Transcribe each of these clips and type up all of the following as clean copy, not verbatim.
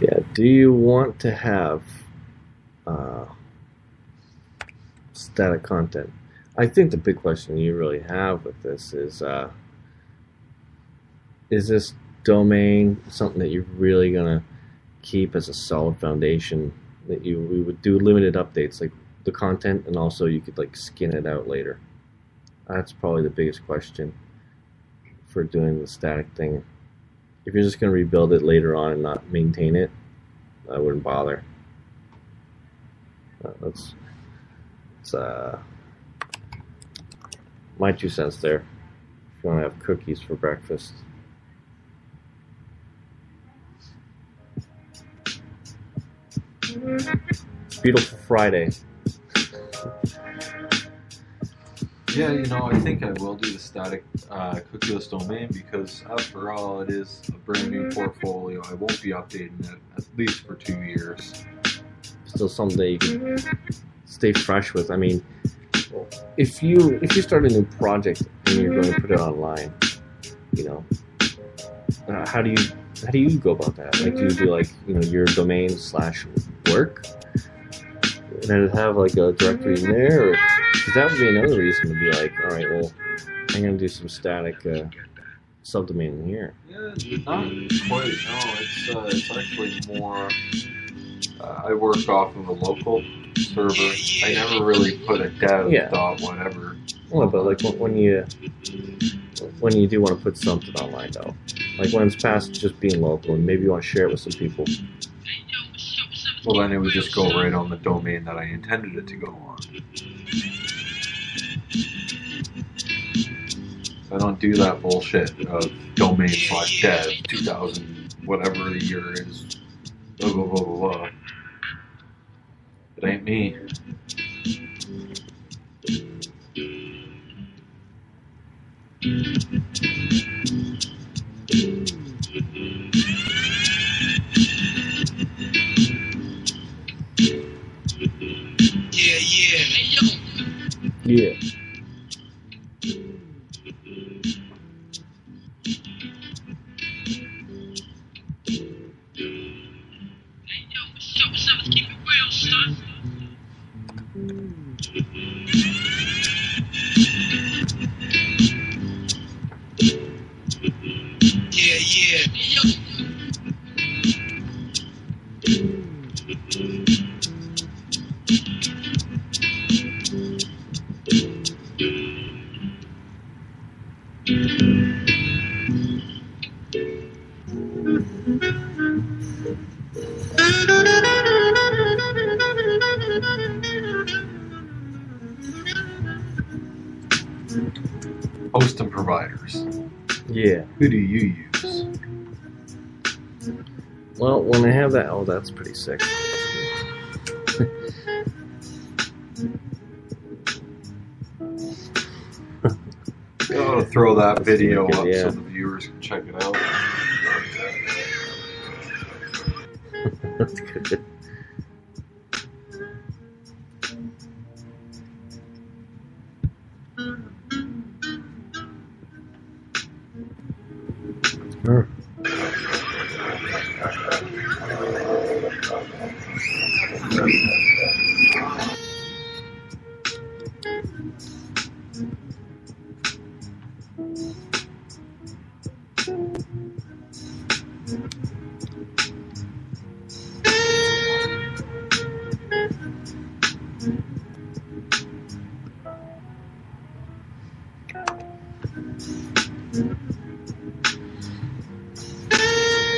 Yeah, do you want to have static content? I think the big question you really have with this is this domain something that you're really gonna keep as a solid foundation that we would do limited updates like the content, and also you could like skin it out later? That's probably the biggest question for doing the static thing. If you're just going to rebuild it later on and not maintain it, I wouldn't bother. That's my 2 cents there. If you want to have cookies for breakfast. It's beautiful Friday. Yeah, you know, I think I will do the static cookieless domain because, after all, it is a brand new portfolio. I won't be updating it at least for 2 years. Still something that you can stay fresh with. I mean, if you start a new project and you're going to put it online, you know, how do you go about that? Like, do you do like, you know, your domain /work, and then have like a directory in there, or because that would be another reason to be like, all right, well, I'm gonna do some static subdomain in here. Yeah, not quite. No, it's actually more. I work off of a local server. I never really put a dev dot whatever. Well, but like when you do want to put something online though, like when it's past just being local and maybe you want to share it with some people. Well, then it would just go right on the domain that I intended it to go on. I don't do that bullshit of domain /dev 2000 whatever the year is. Blah blah blah blah blah. It ain't me. Yeah. Host and providers. Yeah. Who do you use? Well, when I have that, oh, that's pretty sick. I'll throw that video up so the viewers can check it out. That's good.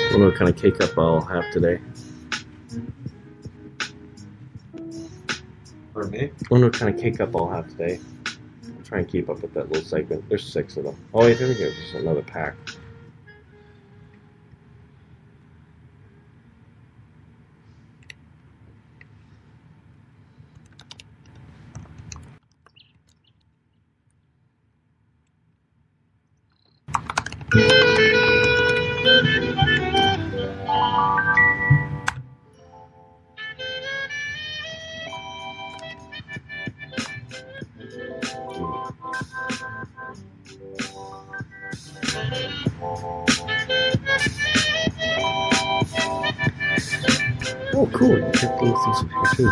I wonder what kind of cake up I'll have today. For me? I wonder what kind of cake up I'll have today. I'll try and keep up with that little segment. There's 6 of them. Oh, wait, there we go. There's another pack. Oh, cool. You check things here too.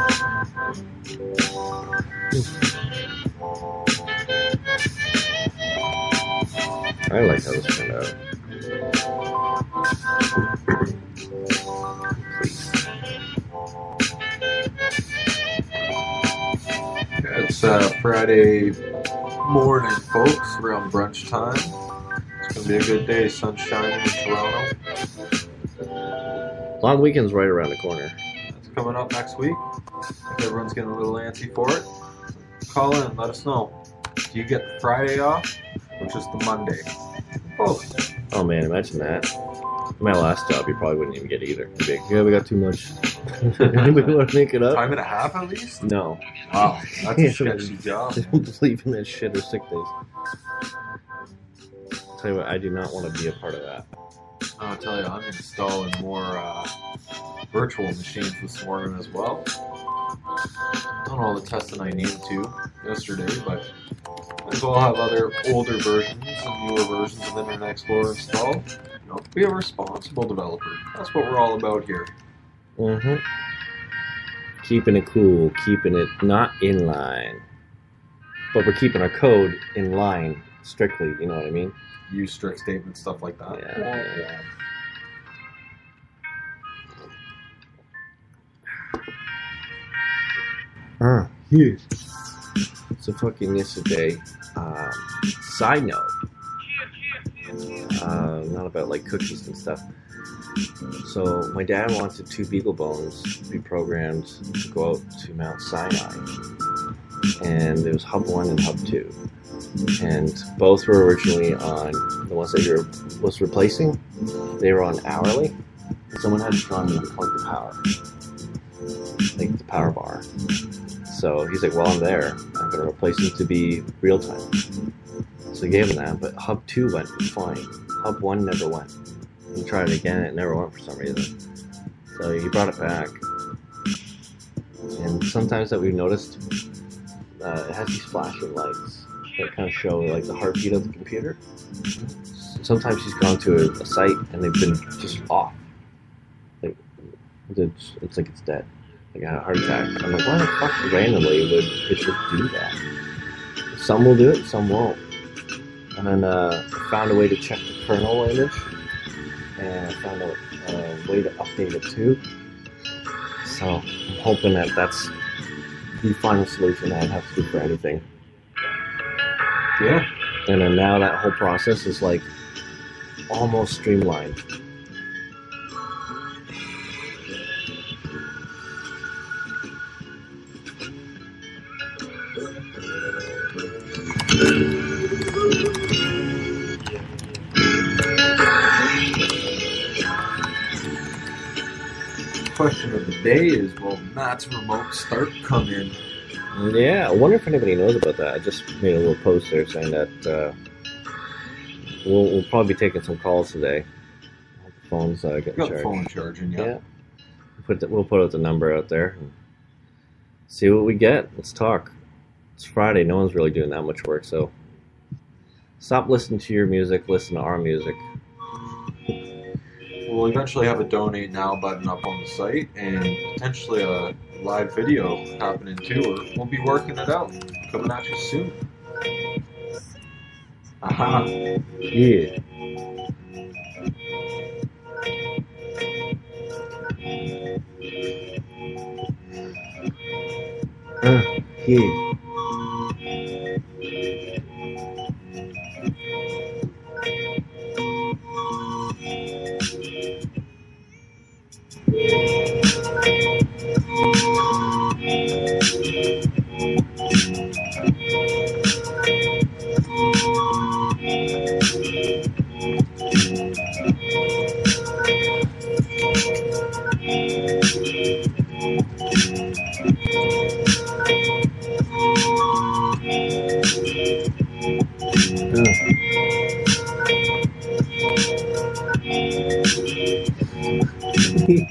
I like how this turned out. It's Friday morning, folks, around brunch time. It's going to be a good day, sun shining in Toronto. Long weekend's right around the corner. It's coming up next week. I think everyone's getting a little antsy for it. Call in, let us know. Do you get the Friday off or just the Monday? Both. Oh man, imagine that. My last job, you probably wouldn't even get either. You'd be like, yeah, we got too much. Anybody want to make it up? Time and a half at least? No. Wow, that's a sketchy job. I don't believe in that shit or sick days. I'll tell you what, I do not want to be a part of that. I'll tell you, I'm installing more virtual machines this morning as well. Done all the testing I needed to yesterday, but might as well have other older versions and newer versions of Internet Explorer installed. You know, be a responsible developer. That's what we're all about here. Mm-hmm. Keeping it cool, keeping it not in line. But we're keeping our code in line strictly, you know what I mean? Use strict statements, stuff like that. Yeah. Yeah. So fucking yesterday, side note, not about like cookies and stuff. So my dad wanted 2 beagle bones to be programmed to go out to Mount Sinai. And there was Hub 1 and Hub 2. And both were originally on, the ones that you was replacing, they were on hourly. Someone had to come and unplug the power. Like the power bar. So he's like, well, I'm there. I'm going to replace them to be real time. So he gave him that, but Hub 2 went fine. Hub 1 never went. He tried it again, it never went for some reason. So he brought it back. And sometimes that we've noticed, it has these flashing lights that kind of show like the heartbeat of the computer. Sometimes he's gone to a site and they've been just off. Like it's like it's dead. Like I had a heart attack. I'm like, why the fuck randomly would it just do that? Some will do it, some won't. And then I found a way to check the kernel image, and I found a way to update it too. So I'm hoping that that's the final solution I have to do for anything. Yeah. And then now that whole process is like almost streamlined. Question of the day is, will Matt's remote start come in? Yeah, I wonder if anybody knows about that. I just made a little post there saying that we'll probably be taking some calls today. The phone's getting Got charged. the phone charging, yeah. We'll put out the number out there and see what we get. Let's talk. It's Friday. No one's really doing that much work, so stop listening to your music. Listen to our music. We'll eventually have a donate now button up on the site and potentially a live video happening too, or we'll be working it out. Coming at you soon. Aha. Yeah. Yeah.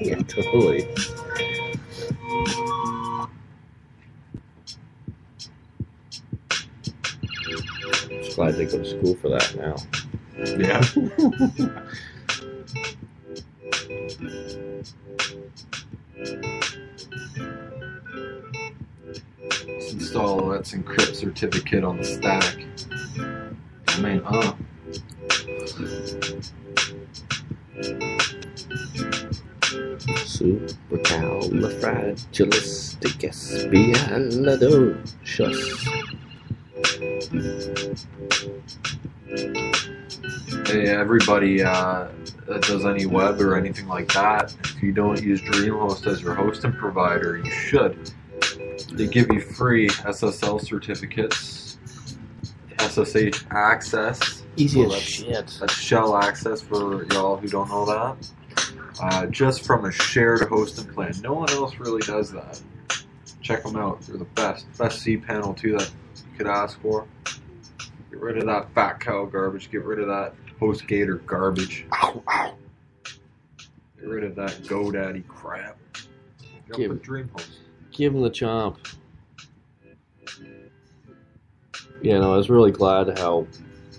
Yeah, totally. Just glad they go to school for that now. Yeah. Let's install Let's Encrypt certificate on the stack. I mean, Supercalifragilisticexpialidocious. Hey, everybody that does any web or anything like that, if you don't use DreamHost as your hosting provider, you should. They give you free SSL certificates, SSH access. Easy as that's, shit. That's shell access for y'all who don't know that. Just from a shared hosting plan. No one else really does that. Check them out. They're the best. Best cPanel too that you could ask for. Get rid of that fat cow garbage. Get rid of that HostGator garbage. Ow, ow. Get rid of that GoDaddy crap. Jump with DreamHost. Give him the chomp. Yeah, no, I was really glad how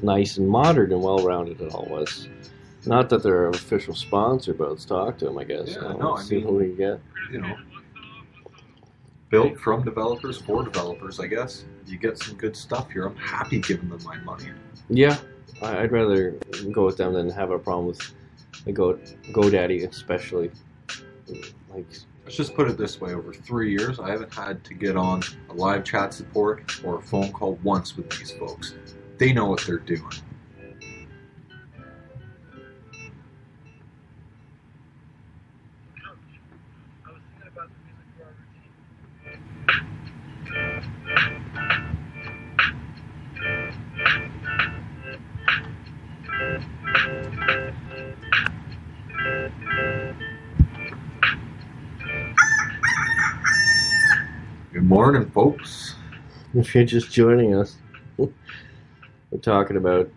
nice and modern and well-rounded it all was. Not that they're an official sponsor, but let's talk to them, I guess. Yeah, no, I see mean, what we get. You know, built from developers for developers, I guess. You get some good stuff here. I'm happy giving them my money. Yeah, I'd rather go with them than have a problem with the GoDaddy, especially. Like, let's just put it this way: over 3 years, I haven't had to get on a live chat support or a phone call once with these folks. They know what they're doing. Good morning, folks. if you're just joining us, we're talking about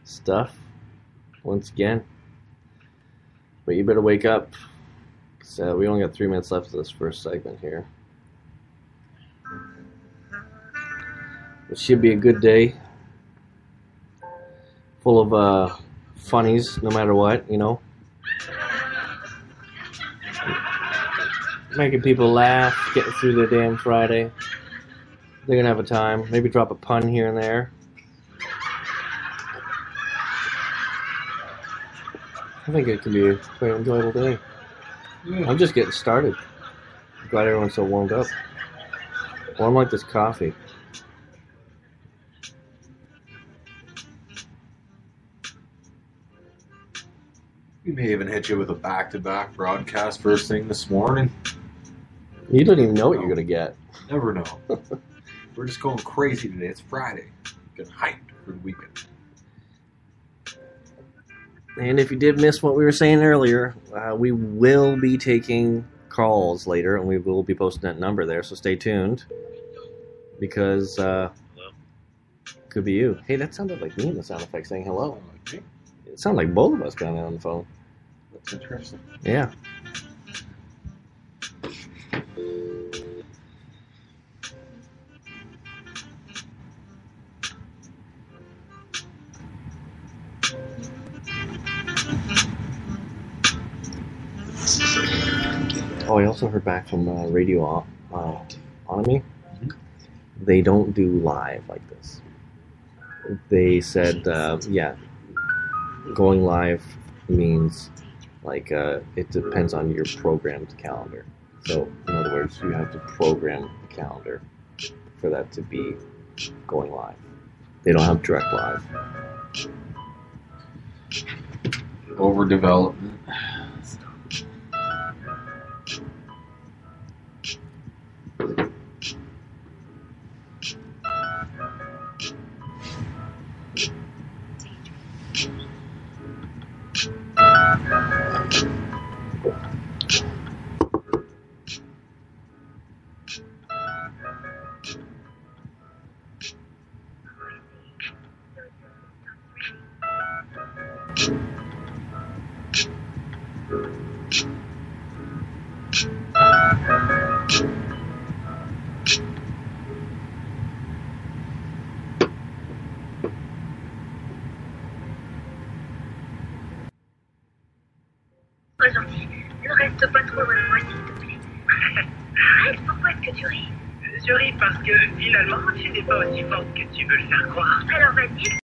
stuff once again. But you better wake up, because we only got 3 minutes left of this first segment here. It should be a good day, full of funnies, no matter what, you know. Making people laugh, getting through their damn Friday. They're gonna have a time. Maybe drop a pun here and there. I think it could be a quite enjoyable day. Yeah. I'm just getting started. I'm glad everyone's so warmed up. Warm like this coffee. We may even hit you with a back-to-back broadcast first thing this morning. You don't even know what you're gonna get. Never know. We're just going crazy today. It's Friday. Getting hyped for the weekend. And if you did miss what we were saying earlier, we will be taking calls later, and we will be posting that number there, so stay tuned. Because, could be you. Hey, that sounded like me in the sound effect saying hello. Okay. It sounded like both of us got on the phone. That's interesting. Yeah. Oh, I also heard back from Radio Onomy. Mm-hmm. They don't do live like this. They said, yeah, going live means like it depends on your programmed calendar. So, in other words, you have to program the calendar for that to be going live. They don't have direct live. Overdevelopment. Aujourd'hui, ne reste pas trop loin de Arrête, pourquoi est-ce que tu ris? Je ris parce que finalement, tu n'es pas aussi forte que tu veux le faire croire. Alors vas-y,